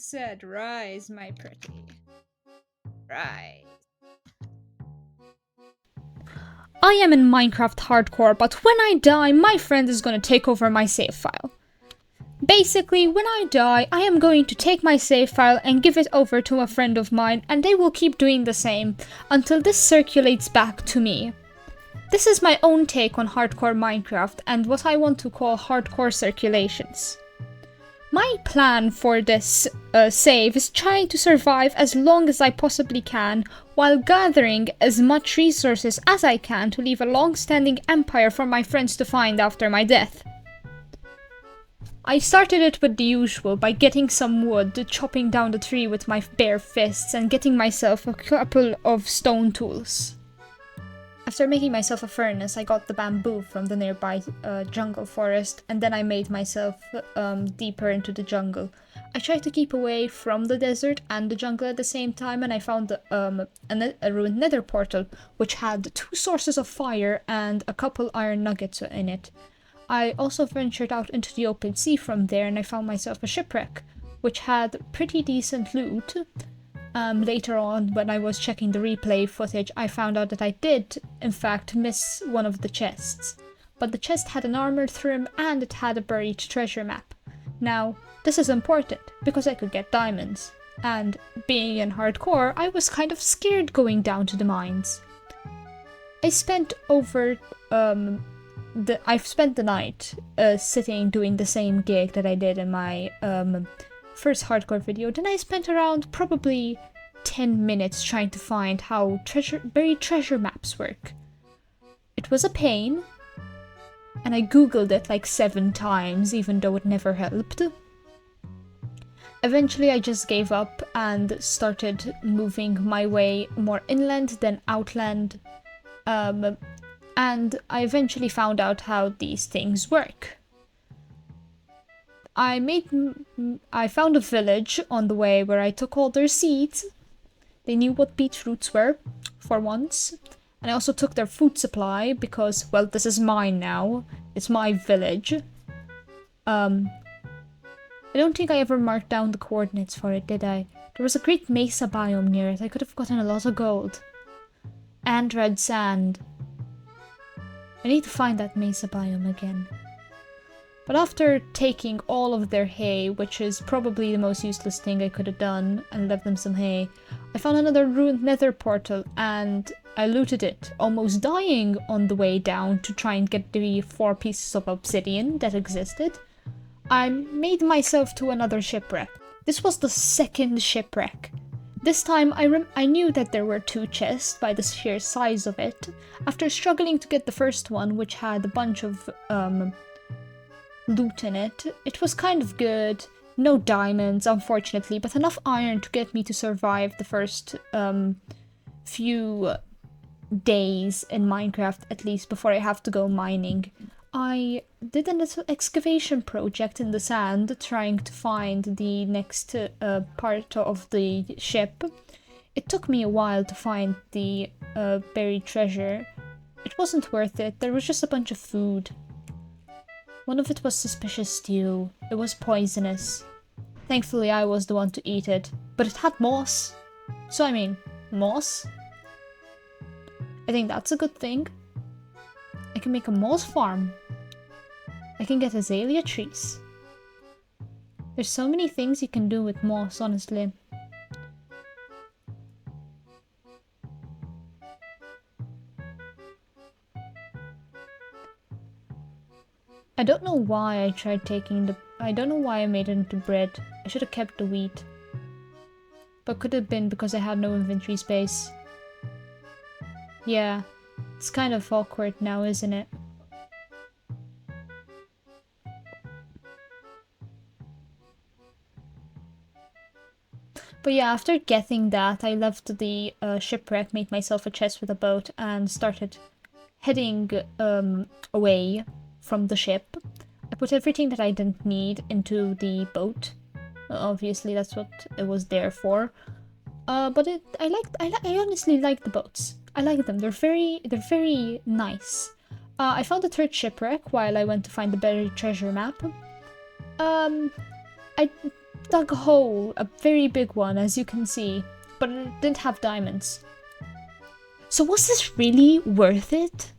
Said, rise, my pretty. Rise. I am in Minecraft hardcore, but when I die, my friend is gonna take over my save file. Basically, when I die, I am going to take my save file and give it over to a friend of mine, and they will keep doing the same until this circulates back to me. This is my own take on hardcore Minecraft and what I want to call hardcore circulations. My plan for this save is trying to survive as long as I possibly can while gathering as much resources as I can to leave a long-standing empire for my friends to find after my death. I started it with the usual by getting some wood, chopping down the tree with my bare fists, and getting myself a couple of stone tools. After making myself a furnace, I got the bamboo from the nearby jungle forest, and then I made myself deeper into the jungle. I tried to keep away from the desert and the jungle at the same time, and I found a ruined nether portal, which had 2 sources of fire and a couple iron nuggets in it. I also ventured out into the open sea from there, and I found myself a shipwreck, which had pretty decent loot. Later on, when I was checking the replay footage, I found out that I did, in fact, miss one of the chests. But the chest had an armored trim and it had a buried treasure map. Now, this is important, because I could get diamonds. And being in hardcore, I was kind of scared going down to the mines. I've spent the night sitting doing the same gig that I did in my first hardcore video. Then I spent around probably 10 minutes trying to find how buried treasure maps work. It was a pain, and I googled it like 7 times, even though it never helped. Eventually I just gave up and started moving my way more inland than outland, and I eventually found out how these things work. I found a village on the way where I took all their seeds. They knew what beetroots were, for once. And I also took their food supply because, well, this is mine now. It's my village. I don't think I ever marked down the coordinates for it, did I? There was a great mesa biome near it. I could have gotten a lot of gold. And red sand. I need to find that mesa biome again. But after taking all of their hay, which is probably the most useless thing I could have done, and left them some hay, I found another ruined nether portal and I looted it, almost dying on the way down to try and get the 4 pieces of obsidian that existed. I made myself to another shipwreck. This was the 2nd shipwreck. This time I knew that there were 2 chests by the sheer size of it. After struggling to get the first one, which had a bunch of loot in it. It was kind of good. No diamonds, unfortunately, but enough iron to get me to survive the first few days in Minecraft, at least, before I have to go mining. I did a little excavation project in the sand, trying to find the next part of the ship. It took me a while to find the buried treasure. It wasn't worth it. There was just a bunch of food. One of it was suspicious stew. It was poisonous. Thankfully, I was the one to eat it. But it had moss. So, I mean, moss? I think that's a good thing. I can make a moss farm. I can get azalea trees. There's so many things you can do with moss, honestly. I don't know why I tried taking I don't know why I made it into bread. I should have kept the wheat. But could have been because I had no inventory space. Yeah, it's kind of awkward now, isn't it? But yeah, after getting that, I left the shipwreck, made myself a chest with a boat, and started heading away from the ship. I put everything that I didn't need into the boat. Obviously, that's what it was there for. But I honestly like the boats. I like them. They're very nice. I found the 3rd shipwreck while I went to find the buried treasure map. I dug a hole, a very big one, as you can see, but it didn't have diamonds. So was this really worth it?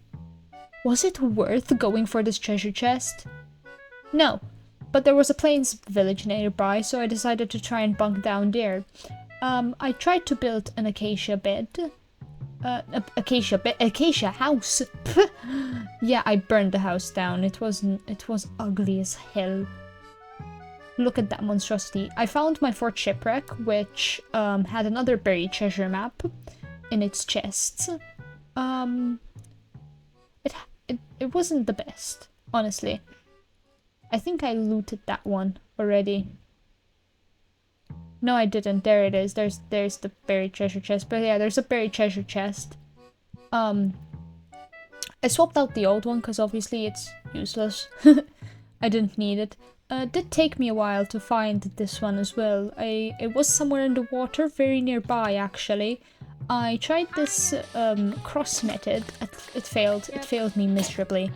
Was it worth going for this treasure chest? No, but there was a plains village nearby, so I decided to try and bunk down there. I tried to build an acacia bed. Acacia house. Yeah, I burned the house down. It was ugly as hell. Look at that monstrosity. I found my fourth shipwreck, which had another buried treasure map in its chests. It wasn't the best, honestly. I think I looted that one already. No, I didn't. There it is. There's the buried treasure chest. But yeah, there's a buried treasure chest. I swapped out the old one because obviously it's useless. I didn't need it. It did take me a while to find this one as well. It was somewhere in the water, very nearby actually. I tried this cross method. It failed. It failed me miserably.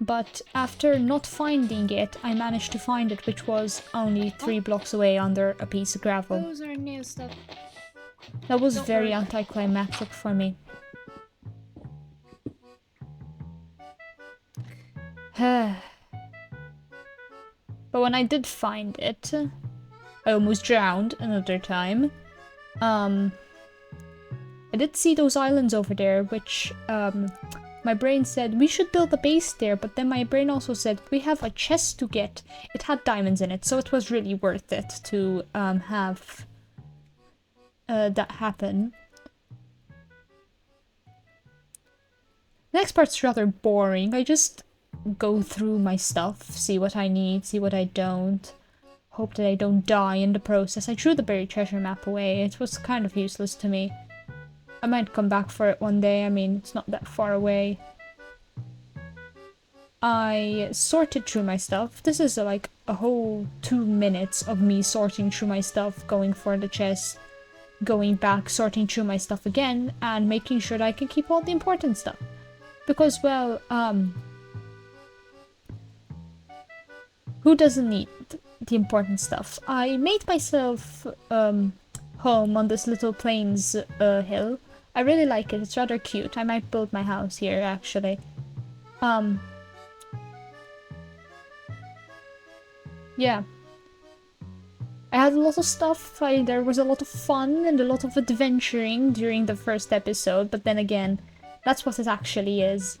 But after not finding it, I managed to find it, which was only 3 blocks away under a piece of gravel. Those are new stuff. That was very anticlimactic for me. But when I did find it, I almost drowned another time. I did see those islands over there, which my brain said we should build a base there, but then my brain also said we have a chest to get. It had diamonds in it, so it was really worth it to have that happen. The next part's rather boring. I just go through my stuff, see what I need, see what I don't. Hope that I don't die in the process. I threw the buried treasure map away. It was kind of useless to me. I might come back for it one day. I mean, it's not that far away. I sorted through my stuff. This is like a whole 2 minutes of me sorting through my stuff, going for the chest, going back, sorting through my stuff again, and making sure that I can keep all the important stuff. Because, well, who doesn't need the important stuff? I made myself home on this little plains hill. I really like it. It's rather cute. I might build my house here, actually. Yeah. I had a lot of stuff. There was a lot of fun and a lot of adventuring during the first episode, but then again, that's what it actually is.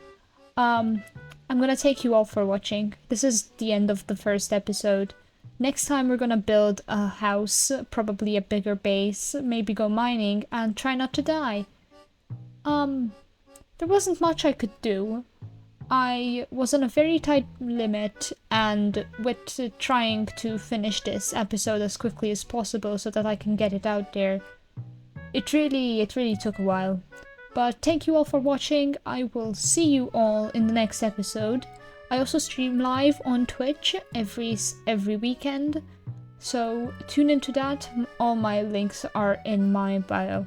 I'm gonna thank you all for watching. This is the end of the first episode. Next time we're gonna build a house, probably a bigger base, maybe go mining, and try not to die. There wasn't much I could do. I was on a very tight limit, and with trying to finish this episode as quickly as possible so that I can get it out there, it really took a while. But thank you all for watching. I will see you all in the next episode. I also stream live on Twitch every weekend, so tune into that. All my links are in my bio.